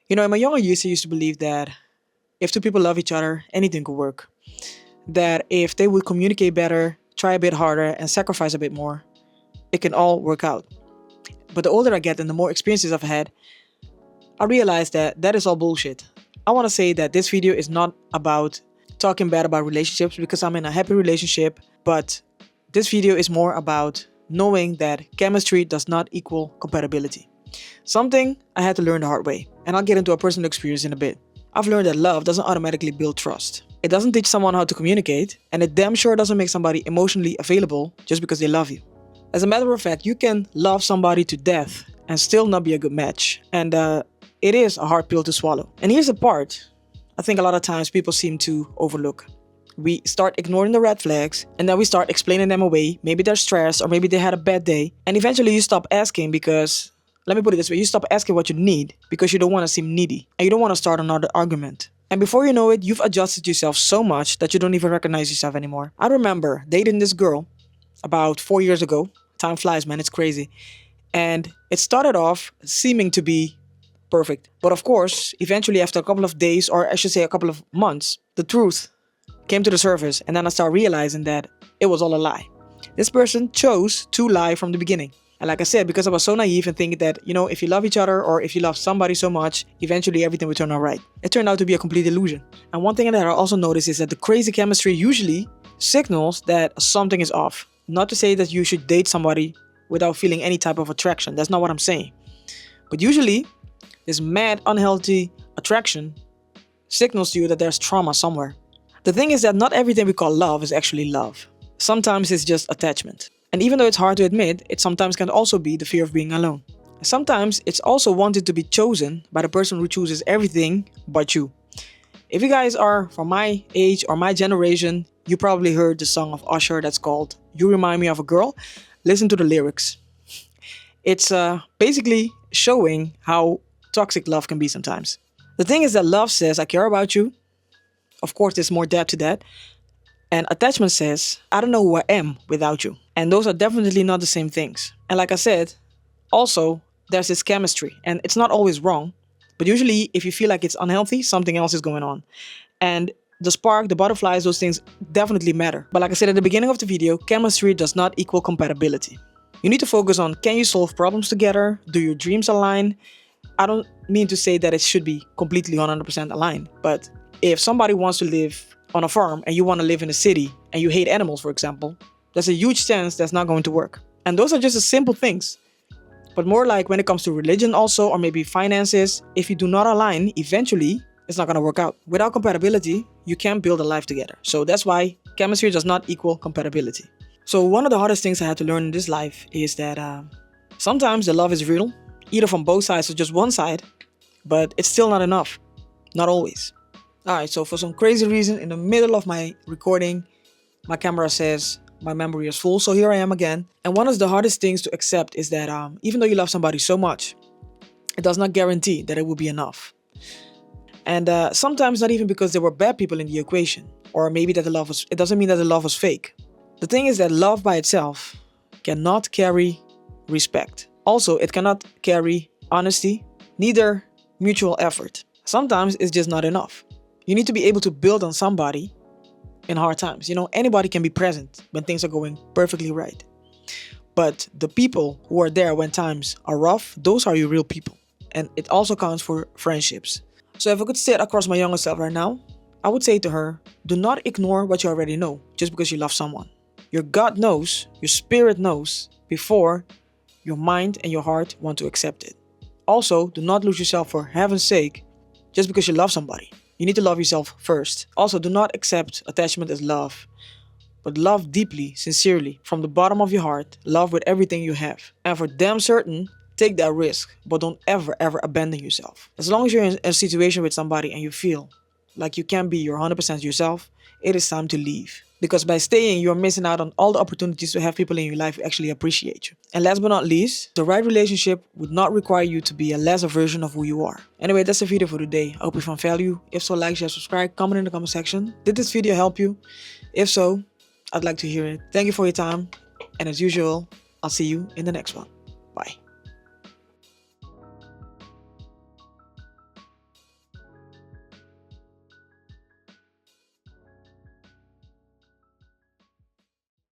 In my younger years, I used to believe that if two people love each other, anything could work. That if they would communicate better, try a bit harder, and sacrifice a bit more, it can all work out. But the older I get and the more experiences I've had, I realize that that is all bullshit. I want to say that this video is not about talking bad about relationships because I'm in a happy relationship, but this video is more about knowing that chemistry does not equal compatibility. Something I had to learn the hard way, and I'll get into a personal experience in a bit. I've learned that love doesn't automatically build trust. It doesn't teach someone how to communicate, and it damn sure doesn't make somebody emotionally available just because they love you. As a matter of fact, you can love somebody to death and still not be a good match, and it is a hard pill to swallow. And here's the part I think a lot of times people seem to overlook. We start ignoring the red flags, and then we start explaining them away. Maybe they're stressed, or maybe they had a bad day, and eventually you stop asking because, let me put it this way, you stop asking what you need because you don't want to seem needy, and you don't want to start another argument. And before you know it, you've adjusted yourself so much that you don't even recognize yourself anymore. I remember dating this girl about 4 years ago. Time flies, man, it's crazy. And it started off seeming to be perfect. But of course, eventually after a couple of days, or I should say a couple of months, the truth came to the surface, and then I started realizing that it was all a lie. This person chose to lie from the beginning. And like I said, because I was so naive and thinking that, if you love each other or if you love somebody so much, eventually everything will turn out right. It turned out to be a complete illusion. And one thing that I also noticed is that the crazy chemistry usually signals that something is off. Not to say that you should date somebody without feeling any type of attraction. That's not what I'm saying. But usually, this mad, unhealthy attraction signals to you that there's trauma somewhere. The thing is that not everything we call love is actually love. Sometimes it's just attachment. And even though it's hard to admit, it sometimes can also be the fear of being alone. Sometimes it's also wanted to be chosen by the person who chooses everything but you. If you guys are from my age or my generation, you probably heard the song of Usher that's called You Remind Me of a Girl. Listen to the lyrics. It's basically showing how toxic love can be sometimes. The thing is that love says, I care about you. Of course, there's more depth to that. And attachment says, I don't know who I am without you. And those are definitely not the same things. And like I said, also, there's this chemistry. And it's not always wrong. But usually, if you feel like it's unhealthy, something else is going on. And the spark, the butterflies, those things definitely matter. But like I said at the beginning of the video, chemistry does not equal compatibility. You need to focus on, can you solve problems together? Do your dreams align? I don't mean to say that it should be completely 100% aligned. But if somebody wants to live on a farm and you want to live in a city and you hate animals, for example, there's a huge chance that's not going to work. And those are just the simple things. But more like when it comes to religion also, or maybe finances, if you do not align, eventually it's not going to work out. Without compatibility, you can't build a life together. So that's why chemistry does not equal compatibility. So one of the hardest things I had to learn in this life is that sometimes the love is real, either from both sides or just one side, but it's still not enough. Not always. Alright, so for some crazy reason, in the middle of my recording, my camera says my memory is full. So here I am again. And one of the hardest things to accept is that even though you love somebody so much, it does not guarantee that it will be enough. And sometimes not even because there were bad people in the equation, or maybe that it doesn't mean that the love was fake. The thing is that love by itself cannot carry respect. Also, it cannot carry honesty, neither mutual effort. Sometimes it's just not enough. You need to be able to build on somebody in hard times. Anybody can be present when things are going perfectly right. But the people who are there when times are rough, those are your real people. And it also counts for friendships. So if I could sit across my younger self right now, I would say to her, do not ignore what you already know just because you love someone. Your gut knows, your spirit knows before your mind and your heart want to accept it. Also, do not lose yourself for heaven's sake just because you love somebody. You need to love yourself first. Also, do not accept attachment as love, but love deeply, sincerely, from the bottom of your heart. Love with everything you have. And for damn certain, take that risk, but don't ever abandon yourself. As long as you're in a situation with somebody and you feel like you can't be your 100% yourself, it is time to leave. Because by staying, you're missing out on all the opportunities to have people in your life who actually appreciate you. And last but not least, the right relationship would not require you to be a lesser version of who you are. Anyway, that's the video for today. I hope you found value. If so, like, share, subscribe, comment in the comment section. Did this video help you? If so, I'd like to hear it. Thank you for your time. And as usual, I'll see you in the next one. Bye.